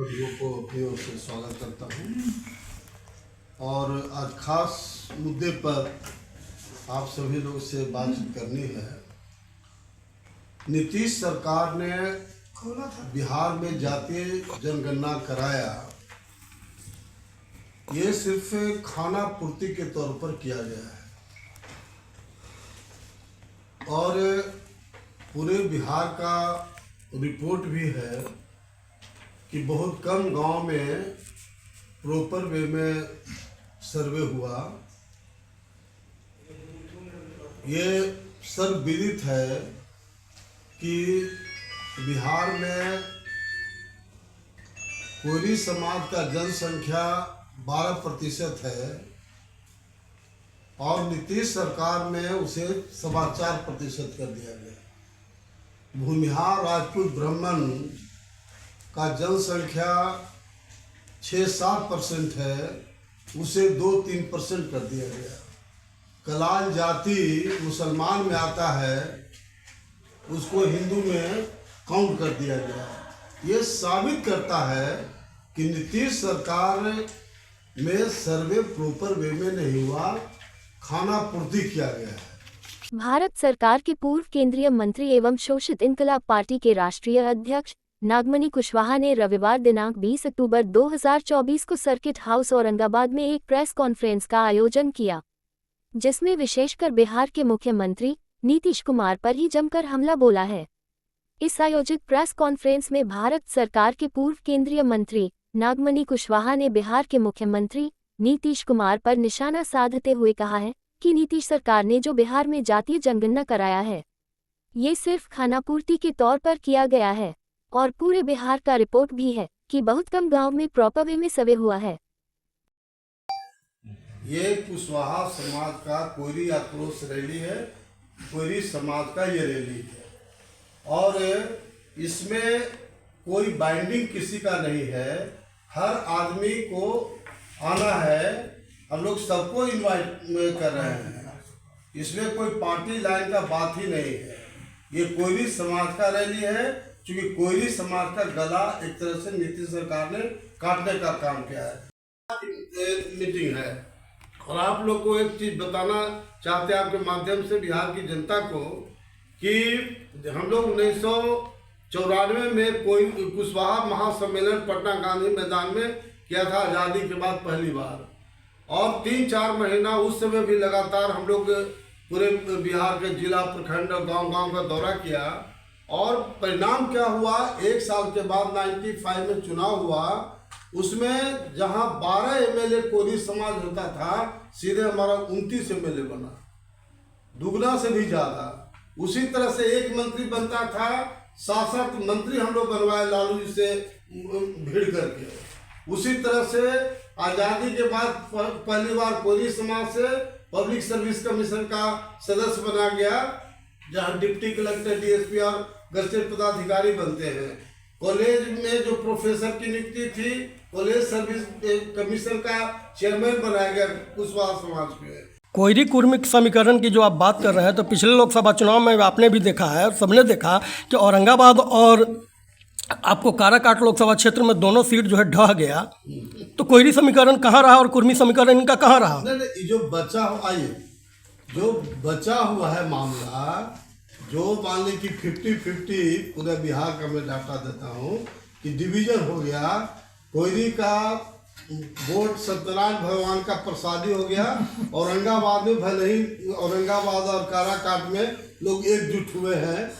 बंधुओं को अपनी ओर से स्वागत करता हूँ और आज खास मुद्दे पर आप सभी लोग से बातचीत करनी है। नीतीश सरकार ने बिहार में जातीय जनगणना कराया, ये सिर्फ खाना पूर्ति के तौर पर किया गया है और पूरे बिहार का रिपोर्ट भी है कि बहुत कम गांव में प्रॉपर वे में सर्वे हुआ। ये सर्वविदित है कि बिहार में कोरी समाज का जनसंख्या 12% है और नीतीश सरकार में उसे 4.25% कर दिया गया। भूमिहार राजपूत ब्राह्मण का जनसंख्या 6-7% है, उसे 2-3% कर दिया गया। कलाल जाति मुसलमान में आता है, उसको हिंदू में काउंट कर दिया गया। ये साबित करता है कि नीतीश सरकार में सर्वे प्रॉपर वे में नहीं हुआ, खाना पूर्ति किया गया है। भारत सरकार के पूर्व केंद्रीय मंत्री एवं शोषित इनकलाब पार्टी के राष्ट्रीय अध्यक्ष नागमणि कुशवाहा ने रविवार दिनांक 20 अक्टूबर 2024 को सर्किट हाउस औरंगाबाद में एक प्रेस कॉन्फ्रेंस का आयोजन किया, जिसमें विशेषकर बिहार के मुख्यमंत्री नीतीश कुमार पर ही जमकर हमला बोला है। इस आयोजित प्रेस कॉन्फ्रेंस में भारत सरकार के पूर्व केंद्रीय मंत्री नागमणि कुशवाहा ने बिहार के मुख्यमंत्री नीतीश कुमार पर निशाना साधते हुए कहा है कि नीतीश सरकार ने जो बिहार में जातीय जनगणना कराया है, ये सिर्फ खानापूर्ति के तौर पर किया गया है और पूरे बिहार का रिपोर्ट भी है कि बहुत कम गांव में प्रॉपर वे में सर्वे हुआ है। ये कुशवाहा समाज का कोयरी आक्रोश रैली है, कोयरी समाज का ये रैली है और इसमें कोई बाइंडिंग किसी का नहीं है। हर आदमी को आना है, हम लोग सबको इनवाइट कर रहे हैं। इसमें कोई पार्टी लाइन का बात ही नहीं है। ये कोयरी समाज का रैली है, क्योंकि कोयरी समाज का गला एक तरह से नीतीश सरकार ने काटने का काम किया है। मीटिंग है और आप लोग को एक चीज बताना चाहते हैं आपके माध्यम से बिहार की जनता को कि हम लोग 1994 में कोई कुशवाहा महासम्मेलन पटना गांधी मैदान में किया था, आज़ादी के बाद पहली बार, और 3-4 महीना उस समय भी लगातार हम लोग पूरे बिहार के जिला प्रखंड और गांव-गांव का दौरा किया। और परिणाम क्या हुआ, 1 साल के बाद 95 में चुनाव हुआ, उसमें जहां 12 एमएलए कोयरी समाज होता था, सीधे हमारा 29 एमएलए बना, दुगना से भी ज़्यादा। उसी तरह से एक मंत्री बनता था, 7-7 मंत्री हम लोग बनवाए लालू जी से भीड़ करके। उसी तरह से आज़ादी के बाद पहली बार कोयरी समाज से पब्लिक सर्विस कमीशन का सदस्य बना गया, जहां डिप्टी कलेक्टर, डीएसपी और गजेटेड पदाधिकारी बनते हैं। कॉलेज में जो प्रोफेसर की नियुक्ति थी, कॉलेज सर्विस कमीशन का चेयरमैन बनाया गया कुशवाहा समाज में। कोयरी कुर्मी समीकरण की जो आप बात कर रहे हैं, तो पिछले लोकसभा चुनाव में आपने भी देखा है, सबने देखा कि औरंगाबाद और आपको काराकाट लोकसभा क्षेत्र में दोनों सीट जो है ढह गया। तो कोयरी समीकरण कहाँ रहा और कुर्मी समीकरण इनका कहाँ रहा? नहीं, जो बचा आइए जो बचा हुआ है मामला, जो मान ली कि 50-50 पूरे बिहार का मैं डाटा देता हूँ कि डिवीजन हो गया। कोयरी का वोट सत्यनारायण भगवान का प्रसादी हो गया। औरंगाबाद में भले ही औरंगाबाद और काराकाट में लोग एकजुट हुए हैं,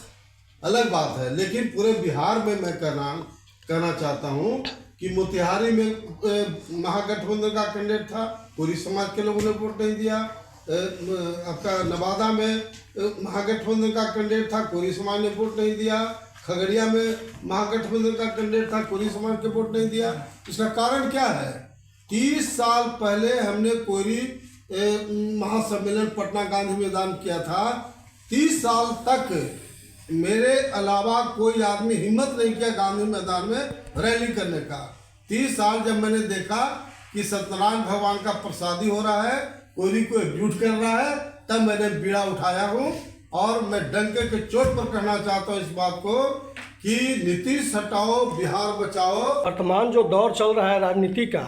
अलग बात है, लेकिन पूरे बिहार में मैं कहना चाहता हूँ कि मोतिहारी में महागठबंधन का कैंडिडेट था, कोयरी समाज के लोगों ने वोट नहीं दिया। आपका नवादा में महागठबंधन का कैंडिडेट था, कोयरी समाज ने वोट नहीं दिया। खगड़िया में महागठबंधन का कैंडिडेट था, कोयरी समाज के वोट नहीं दिया। इसका कारण क्या है? 30 साल पहले हमने कोयरी महासम्मेलन पटना गांधी मैदान किया था। 30 साल तक मेरे अलावा कोई आदमी हिम्मत नहीं किया गांधी मैदान में रैली करने का। 30 साल जब मैंने देखा कि सत्यनारायण भगवान का प्रसादी हो रहा है, कोयरी को एकजुट कर रहा है, तब मैंने बीड़ा उठाया हूँ और मैं डंके के चोट पर कहना चाहता हूँ इस बात को कि नीतीश हटाओ बिहार बचाओ। वर्तमान जो दौर चल रहा है राजनीति का,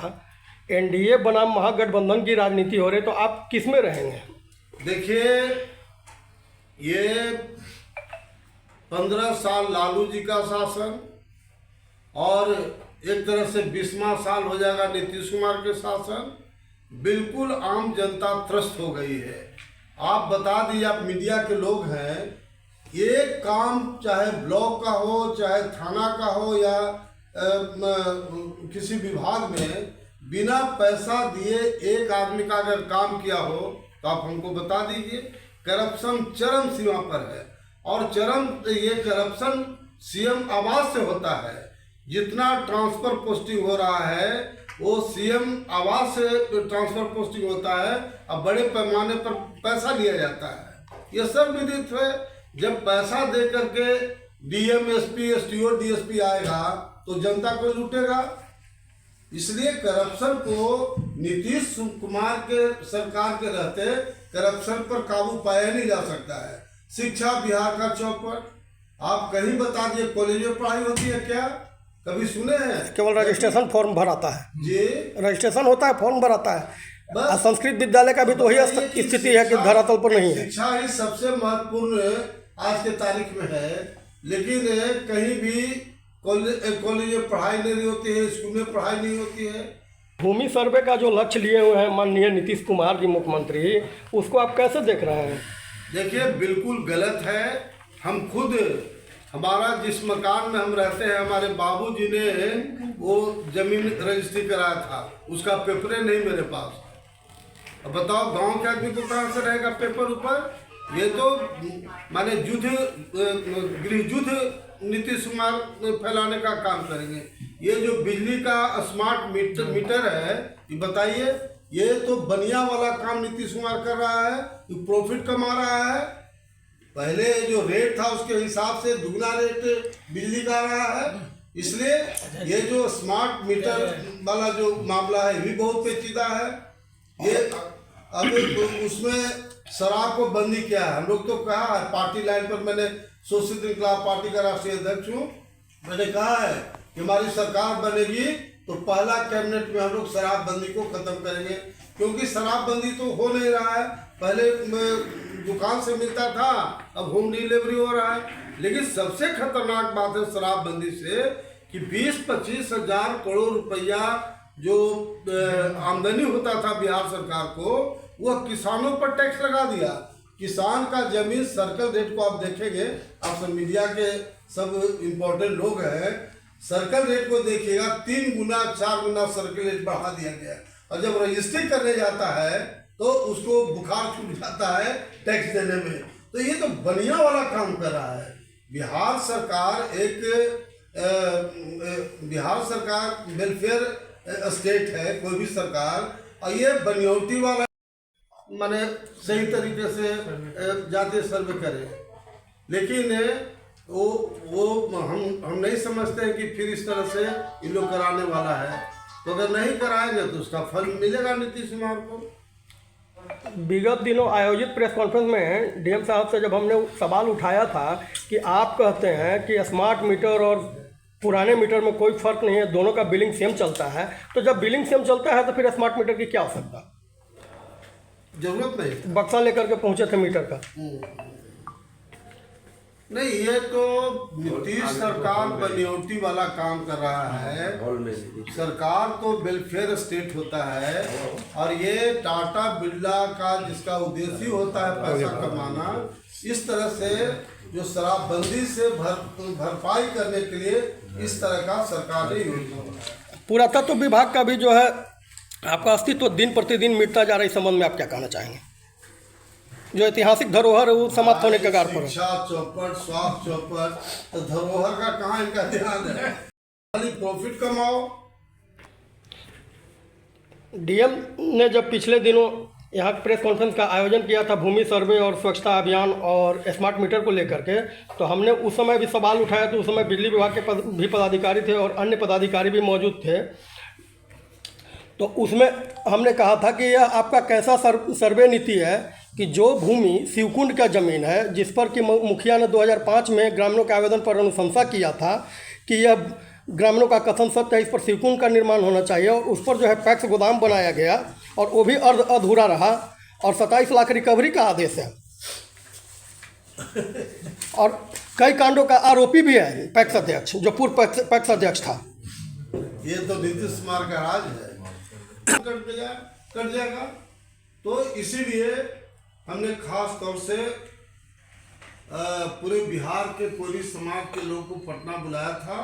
एनडीए बनाम महागठबंधन की राजनीति हो रही, तो आप किस में रहेंगे? देखिए, ये 15 साल लालू जी का शासन और एक तरह से 20वां साल हो जाएगा नीतीश कुमार के शासन। बिल्कुल आम जनता त्रस्त हो गई है। आप बता दीजिए, आप मीडिया के लोग हैं, एक काम चाहे ब्लॉक का हो, चाहे थाना का हो या किसी विभाग में, बिना पैसा दिए एक आदमी का अगर काम किया हो तो आप हमको बता दीजिए। करप्शन चरम सीमा पर है और ये करप्शन सीएम आवास से होता है। जितना ट्रांसफर पोस्टिंग हो रहा है वो सीएम आवास से ट्रांसफर पोस्टिंग होता है। अब बड़े पैमाने पर पैसा लिया जाता है, ये सब विदित है। जब पैसा दे करके डीएम, एसपी, एसटीओ, डीएसपी आएगा तो जनता को लूटेगा। इसलिए करप्शन को नीतीश कुमार के सरकार के रहते करप्शन पर काबू पाया नहीं जा सकता है। शिक्षा बिहार का चौपट, आप कहीं बता दिए कॉलेज में पढ़ाई होती है क्या? कभी सुने हैं? केवल रजिस्ट्रेशन फॉर्म भराता है जी, रजिस्ट्रेशन होता है, फॉर्म भराता है। बस संस्कृत विद्यालय का भी तो वही स्थिति है कि धरातल पर नहीं है। शिक्षा ही सबसे महत्वपूर्ण आज के तारीख में है, लेकिन कहीं भी कॉलेज में पढ़ाई नहीं होती है, स्कूल में पढ़ाई नहीं होती है। भूमि सर्वे का जो लक्ष्य लिए हुए हैं माननीय नीतीश कुमार जी मुख्यमंत्री, उसको आप कैसे देख रहे हैं? देखिए, बिल्कुल गलत है। हम खुद, हमारा जिस मकान में हम रहते हैं, हमारे बाबूजी ने वो जमीन रजिस्ट्री कराया था, उसका पेपर नहीं मेरे पास। अब बताओ, गांव के आदमी को कहाँ से रहेगा पेपर ऊपर? ये तो माने गृह युद्ध नीतीश कुमार फैलाने का काम करेंगे। ये जो बिजली का स्मार्ट मीटर है, ये बताइए, ये तो बनिया वाला काम नीतीश कुमार कर रहा है, प्रॉफिट कमा रहा है। पहले जो रेट था उसके हिसाब से दुगना रेट बिजली का रहा है। इसलिए ये जो स्मार्ट मीटर वाला जो मामला है, ये भी बहुत पेचीदा है। ये अब उसमें शराब को बंदी किया है। हम लोग तो कहा है, पार्टी लाइन पर मैंने शोषित इंकलाब पार्टी का राष्ट्रीय अध्यक्ष हूँ, मैंने कहा है कि हमारी सरकार बनेगी तो पहला कैबिनेट में हम लोग शराबबंदी को खत्म करेंगे, क्योंकि शराबबंदी तो हो नहीं रहा है। पहले दुकान से मिलता था, अब होम डिलीवरी हो रहा है। लेकिन सबसे खतरनाक बात है शराबबंदी से कि 20-25 हजार करोड़ रुपया जो आमदनी होता था बिहार सरकार को, वह किसानों पर टैक्स लगा दिया। किसान का जमीन सर्कल रेट को आप देखेंगे, आप सब मीडिया के सब इम्पोर्टेंट लोग हैं, सर्कल रेट को देखिएगा, 3 गुना 4 गुना सर्कल रेट बढ़ा दिया गया। और जब रजिस्ट्री करने जाता है तो उसको बुखार छूट जाता है टैक्स देने में। तो ये तो बनिया वाला काम कर रहा है। बिहार सरकार वेलफेयर स्टेट है, कोई भी सरकार, और ये बनियोटी वाला माने सही तरीके से जाते सर्वे करे। लेकिन वो हम नहीं समझते हैं कि फिर इस तरह से इन लोग कराने वाला है। तो अगर नहीं कराएंगे तो उसका फल मिलेगा नीतीश कुमार को। विगत दिनों आयोजित प्रेस कॉन्फ्रेंस में डीएम साहब से जब हमने सवाल उठाया था कि आप कहते हैं कि स्मार्ट मीटर और पुराने मीटर में कोई फर्क नहीं है, दोनों का बिलिंग सेम चलता है, तो जब बिलिंग सेम चलता है तो फिर स्मार्ट मीटर की क्या आवश्यकता? जरूरत नहीं। बक्सा लेकर के पहुंचे थे मीटर का। नहीं, ये तो नीतीश सरकार बनियोटी वाला काम कर रहा है। सरकार तो वेलफेयर स्टेट होता है, और ये टाटा बिरला का जिसका उद्देश्य होता है पैसा कमाना, इस तरह से जो शराबबंदी से भरपाई करने के लिए इस तरह का सरकारी योजना। पुरातत्व विभाग का भी जो है आपका अस्तित्व दिन प्रतिदिन मिटता जा रहा है, इस संबंध में आप क्या कहना चाहेंगे? जो ऐतिहासिक धरोहर है वो समाप्त होने के कगार पर है। शिक्षा चौपट, स्वास्थ्य चौपट, तो धरोहर का कहाँ इनका ध्यान है? खाली प्रॉफिट कमाओ। डीएम ने जब पिछले दिनों यहाँ प्रेस कॉन्फ्रेंस का आयोजन किया था भूमि सर्वे और स्वच्छता अभियान और स्मार्ट मीटर को लेकर के, तो हमने उस समय भी सवाल उठाया। तो उस समय बिजली विभाग के भी पदाधिकारी थे और अन्य पदाधिकारी भी मौजूद थे। तो उसमें हमने कहा था कि यह आपका कैसा सर्वे नीति है कि जो भूमि शिवकुंड का ज़मीन है, जिस पर कि मुखिया ने 2005 में ग्रामीणों के आवेदन पर अनुशंसा किया था कि यह ग्रामीणों का कथन सत्य है, इस पर शिवकुंड का निर्माण होना चाहिए, और उस पर जो है पैक्स गोदाम बनाया गया और वो भी अर्ध अधूरा रहा, और 27 लाख रिकवरी का आदेश है, और कई कांडों का आरोपी भी है पैक्स अध्यक्ष, जो पूर्व पैक्स अध्यक्ष था। ये तो नीतीश कुमार का राज है, कट जाएगा। तो इसीलिए हमने खास तौर से पूरे बिहार के कोरी समाज के लोगों को पटना बुलाया था,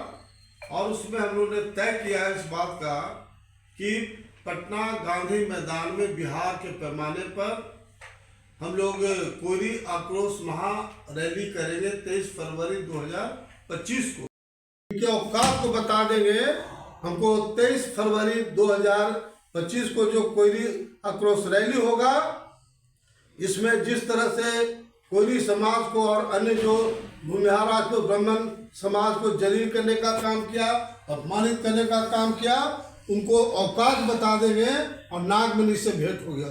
और उसमें हम लोगों ने तय किया है इस बात का कि पटना गांधी मैदान में बिहार के पैमाने पर हम लोग कोरी आक्रोश महा रैली करेंगे 23 फरवरी 2025 को। इनके औकात को बता देंगे हमको। 23 फरवरी 2025 को जो कोयरी आक्रोश रैली होगा, इसमें जिस तरह से कोयरी समाज को और अन्य जो भूमिहार राजपूत ब्राह्मण समाज को जलील करने का काम किया, अपमानित करने का काम किया, उनको औकात बता देंगे, और नागमणि से भेंट हो गया।